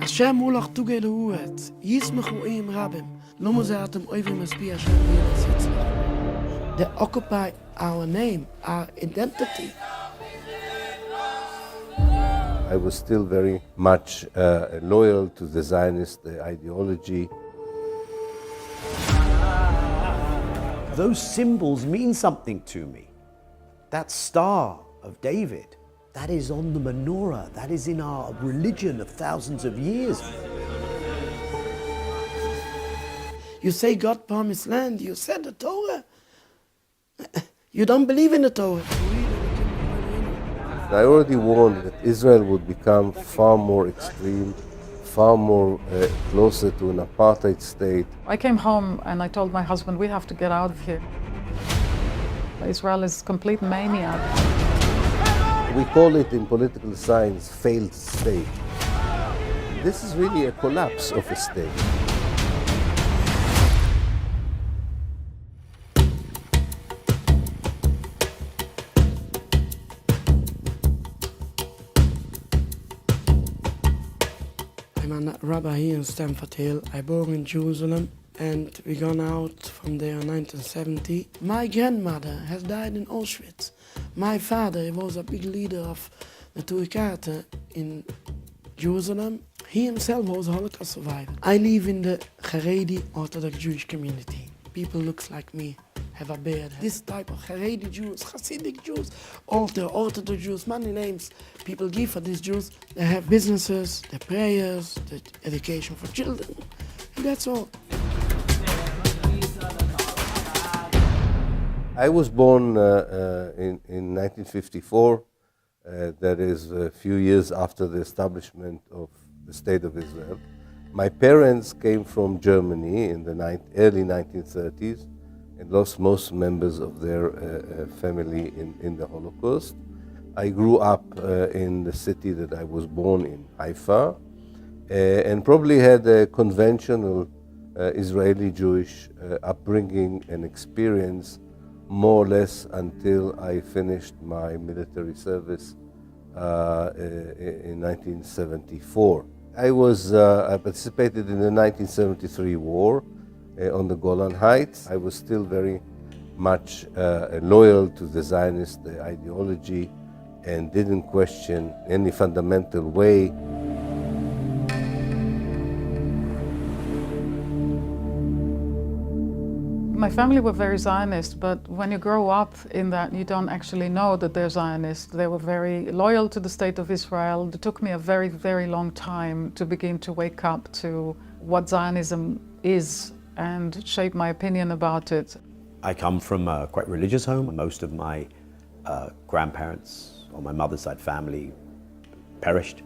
Hashem ulach tuge de huet, yismach u'im rabim, lomuzatem oivim espia They occupy our name, our identity. I was still very much loyal to the Zionist ideology. Those symbols mean something to me. That star of David, that is on the menorah, that is in our religion of thousands of years. You say God promised land, you said the Torah. You don't believe in the Torah. I already warned that Israel would become far more extreme, far more closer to an apartheid state. I came home and I told my husband, we have to get out of here. Israel is complete mania. We call it in political science failed state. This is really a collapse of a state. I'm a rabbi here in Stamford Hill. I born in Jerusalem and we gone out from there in 1970. My grandmother has died in Auschwitz. My father was a big leader of the Turkate in Jerusalem. He himself was a Holocaust survivor. I live in the Haredi Orthodox Jewish community. People looks like me, have a beard. This type of Haredi Jews, Hasidic Jews, Orthodox Jews, many names people give for these Jews. They have businesses, the prayers, the education for children, and that's all. I was born in 1954, that is a few years after the establishment of the State of Israel. My parents came from Germany in the early 1930s and lost most members of their family in the Holocaust. I grew up in the city that I was born in, Haifa, and probably had a conventional Israeli Jewish upbringing and experience more or less until I finished my military service in 1974. I participated in the 1973 war on the Golan Heights. I was still very much loyal to the Zionist ideology and didn't question any fundamental way. My family were very Zionist, but when you grow up in that, you don't actually know that they're Zionist. They were very loyal to the State of Israel. It took me a very, very long time to begin to wake up to what Zionism is and shape my opinion about it. I come from a quite religious home. Most of my grandparents on my mother's side family perished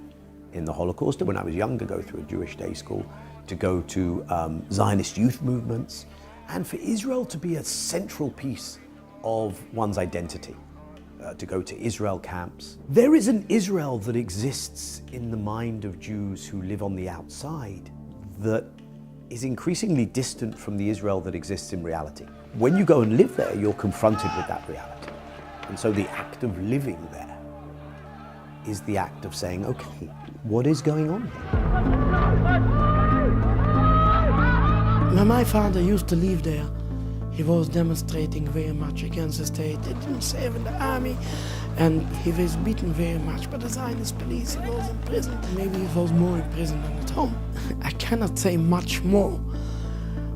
in the Holocaust. When I was young, to go through a Jewish day school, to go to Zionist youth movements, and for Israel to be a central piece of one's identity, to go to Israel camps. There is an Israel that exists in the mind of Jews who live on the outside that is increasingly distant from the Israel that exists in reality. When you go and live there, you're confronted with that reality. And so the act of living there is the act of saying, okay, what is going on here? When my father used to live there, he was demonstrating very much against the state. They didn't serve in the army, and he was beaten very much by the Zionist police. He was in prison. Maybe he was more in prison than at home. I cannot say much more.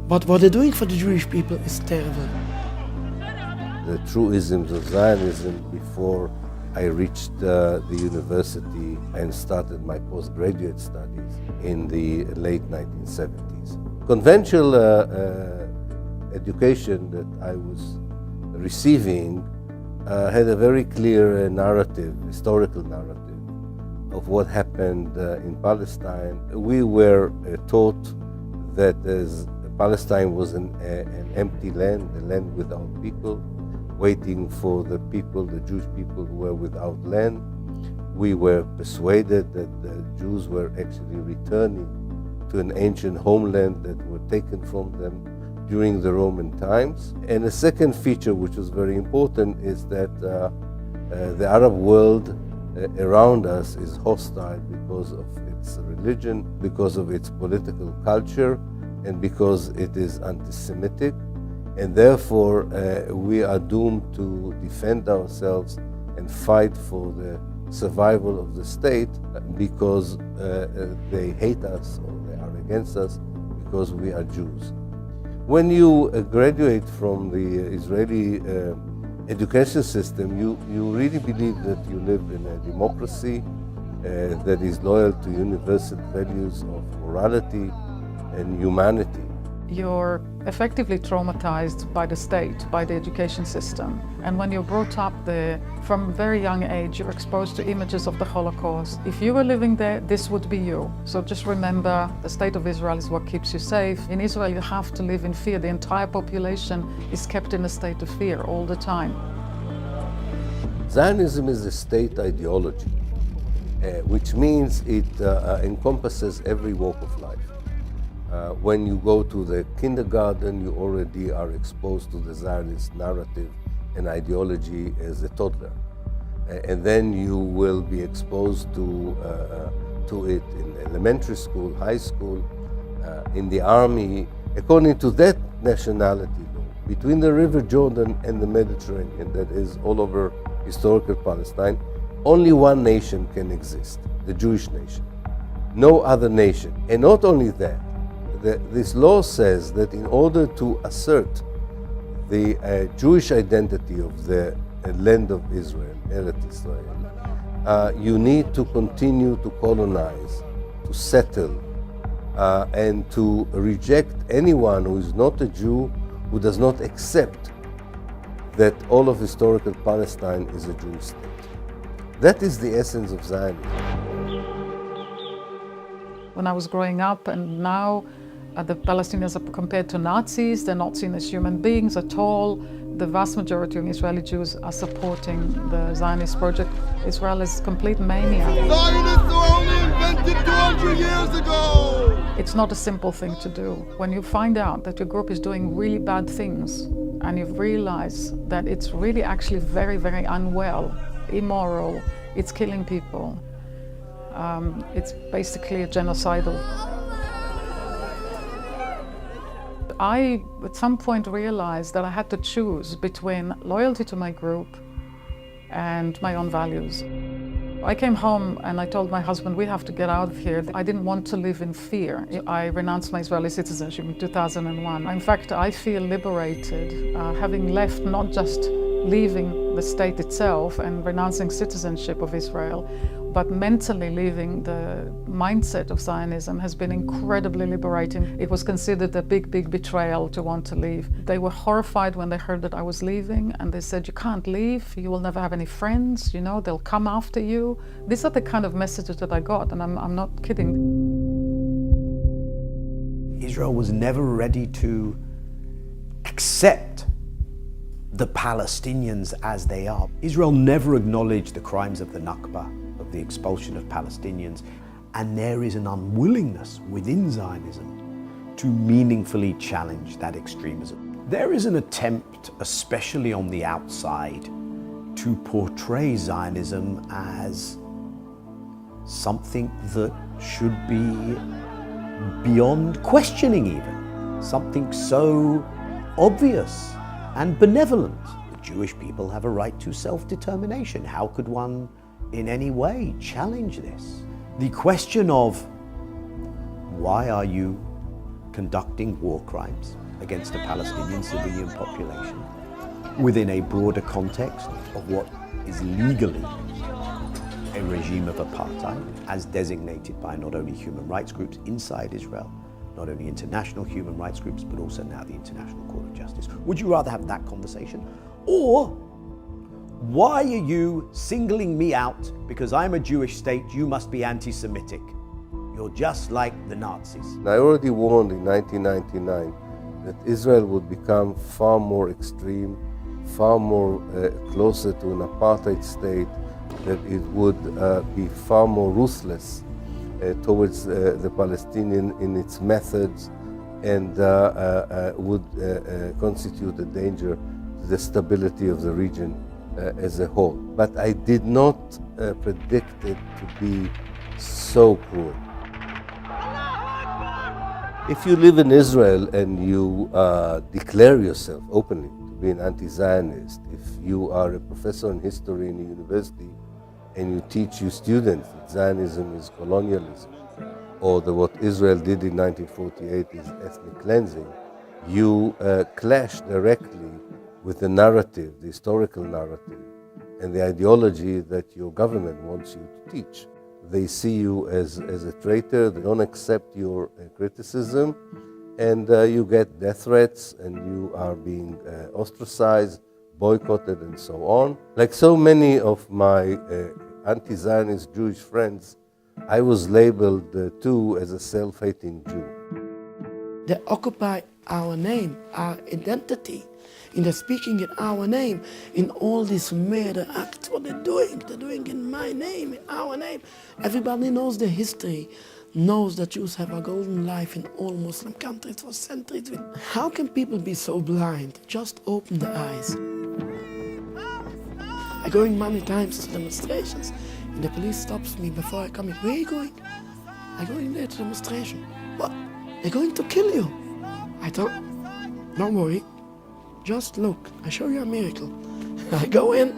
But what they're doing for the Jewish people is terrible. The true isms of Zionism before I reached the university and started my postgraduate studies in the late 1970s. Conventional education that I was receiving had a very clear narrative, historical narrative of what happened in Palestine. We were taught that Palestine was an empty land, a land without people, waiting for the people, the Jewish people who were without land. We were persuaded that the Jews were actually returning to an ancient homeland that were taken from them during the Roman times. And a second feature which was very important is that the Arab world around us is hostile because of its its religion, because of its political culture, and because it is anti-Semitic. And therefore, we are doomed to defend ourselves and fight for the survival of the state because they hate us or they are against us because we are Jews. When you graduate from the Israeli education system, you really believe that you live in a democracy that is loyal to universal values of morality and humanity. You're effectively traumatized by the state, by the education system. And when you're brought up there, from a very young age, you're exposed to images of the Holocaust. If you were living there, this would be you. So just remember, the state of Israel is what keeps you safe. In Israel, you have to live in fear. The entire population is kept in a state of fear all the time. Zionism is a state ideology, which means it encompasses every walk of life. When you go to the kindergarten, you already are exposed to the Zionist narrative and ideology as a toddler. And then you will be exposed to it in elementary school, high school, in the army, according to that nationality law. Between the River Jordan and the Mediterranean, that is all over historical Palestine, only one nation can exist, the Jewish nation. No other nation. And not only that, this law says that in order to assert the Jewish identity of the land of Israel, Eretz Israel, you need to continue to colonize, to settle, and to reject anyone who is not a Jew, who does not accept that all of historical Palestine is a Jewish state. That is the essence of Zionism. When I was growing up, and now the Palestinians are compared to Nazis, they're not seen as human beings at all. The vast majority of Israeli Jews are supporting the Zionist project. Israel is complete mania. Zionists were only invented 200 years ago! It's not a simple thing to do. When you find out that your group is doing really bad things, and you realize that it's really actually very, very unwell, immoral, it's killing people, it's basically a genocidal. I, at some point, realized that I had to choose between loyalty to my group and my own values. I came home and I told my husband, we have to get out of here. I didn't want to live in fear. I renounced my Israeli citizenship in 2001. In fact, I feel liberated, having left, not just leaving the state itself and renouncing citizenship of Israel, but mentally leaving the mindset of Zionism has been incredibly liberating. It was considered a big, big betrayal to want to leave. They were horrified when they heard that I was leaving, and they said, you can't leave, you will never have any friends, you know, they'll come after you. These are the kind of messages that I got, and I'm not kidding. Israel was never ready to accept the Palestinians as they are. Israel never acknowledged the crimes of the Nakba, of the expulsion of Palestinians, and there is an unwillingness within Zionism to meaningfully challenge that extremism. There is an attempt, especially on the outside, to portray Zionism as something that should be beyond questioning even, something so obvious and benevolent. The Jewish people have a right to self-determination. How could one in any way challenge this? The question of why are you conducting war crimes against the Palestinian civilian population within a broader context of what is legally a regime of apartheid, as designated by not only human rights groups inside Israel, not only international human rights groups, but also now the International Court of Justice. Would you rather have that conversation? Or why are you singling me out because I'm a Jewish state, you must be anti-Semitic? You're just like the Nazis. I already warned in 1999 that Israel would become far more extreme, far more closer to an apartheid state, that it would be far more ruthless towards the Palestinian in its methods, and would constitute a danger to the stability of the region as a whole. But I did not predict it to be so cruel. If you live in Israel and you declare yourself openly to be an anti-Zionist, if you are a professor in history in a university and you teach your students that Zionism is colonialism, or that what Israel did in 1948 is ethnic cleansing, you clash directly with the narrative, the historical narrative, and the ideology that your government wants you to teach. They see you as a traitor, they don't accept your criticism, and you get death threats, and you are being ostracized, boycotted, and so on. Like so many of my anti-Zionist Jewish friends, I was labeled too as a self-hating Jew. They occupy our name, our identity, and they're speaking in our name in all these murder acts. What they're doing in my name, in our name. Everybody knows the history, knows that Jews have a golden life in all Muslim countries for centuries. How can people be so blind? Just open their eyes. I'm going many times to demonstrations, and the police stops me before I come in. Where are you going? I'm going there to demonstration. What? They're going to kill you. I thought, don't worry. Just look, I show you a miracle. I go in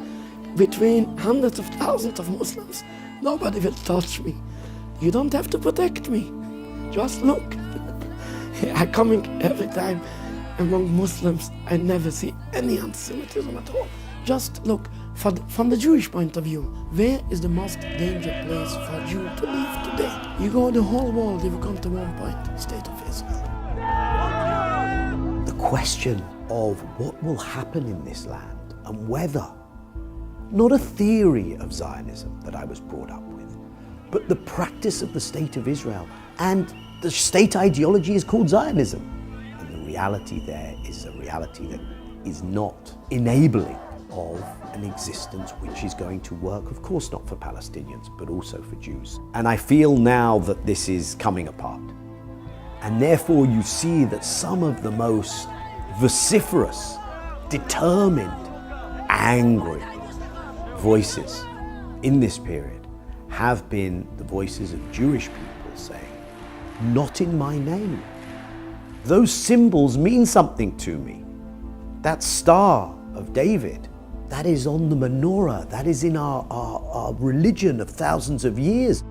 between hundreds of thousands of Muslims. Nobody will touch me. You don't have to protect me. Just look. I'm coming every time among Muslims. I never see any anti-Semitism at all. Just look, from the Jewish point of view, where is the most dangerous place for a Jew to live today? You go the whole world, you will come to one point, State of Israel. The question of what will happen in this land and whether, not a theory of Zionism that I was brought up with, but the practice of the State of Israel, and the state ideology is called Zionism. And the reality there is a reality that is not enabling of an existence which is going to work, of course not for Palestinians, but also for Jews. And I feel now that this is coming apart. And therefore you see that some of the most vociferous, determined, angry voices in this period have been the voices of Jewish people saying, not in my name. Those symbols mean something to me. That Star of David, that is on the menorah, that is in our religion of thousands of years.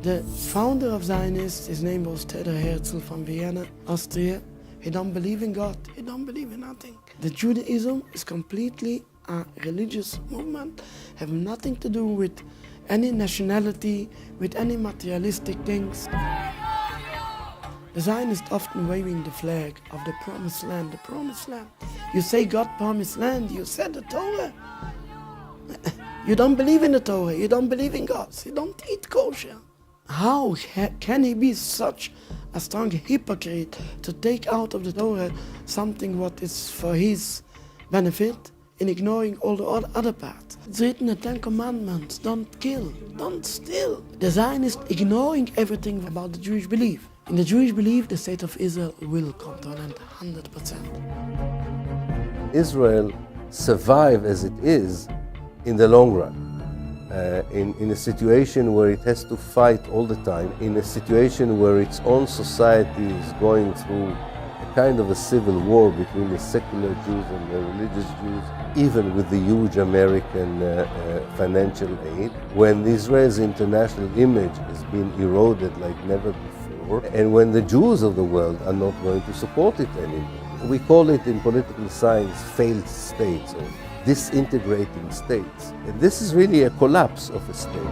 The founder of Zionists, his name was Theodor Herzl from Vienna, Austria. He don't believe in God, he don't believe in nothing. The Judaism is completely a religious movement, have nothing to do with any nationality, with any materialistic things. The Zionists often waving the flag of the promised land, the promised land. You say God promised land, you said the Torah. You don't believe in the Torah, you don't believe in God, you don't eat kosher. How can he be such a strong hypocrite to take out of the Torah something what is for his benefit and ignoring all the other parts? It's written in the 10 Commandments, don't kill, don't steal. The Zionists ignoring everything about the Jewish belief. In the Jewish belief, the State of Israel will come to an end 100%. Israel survive as it is in the long run. In a situation where it has to fight all the time, in a situation where its own society is going through a kind of a civil war between the secular Jews and the religious Jews, even with the huge American financial aid, when Israel's international image has been eroded like never before, and when the Jews of the world are not going to support it anymore. We call it in political science failed states, or disintegrating states. And this is really a collapse of a state.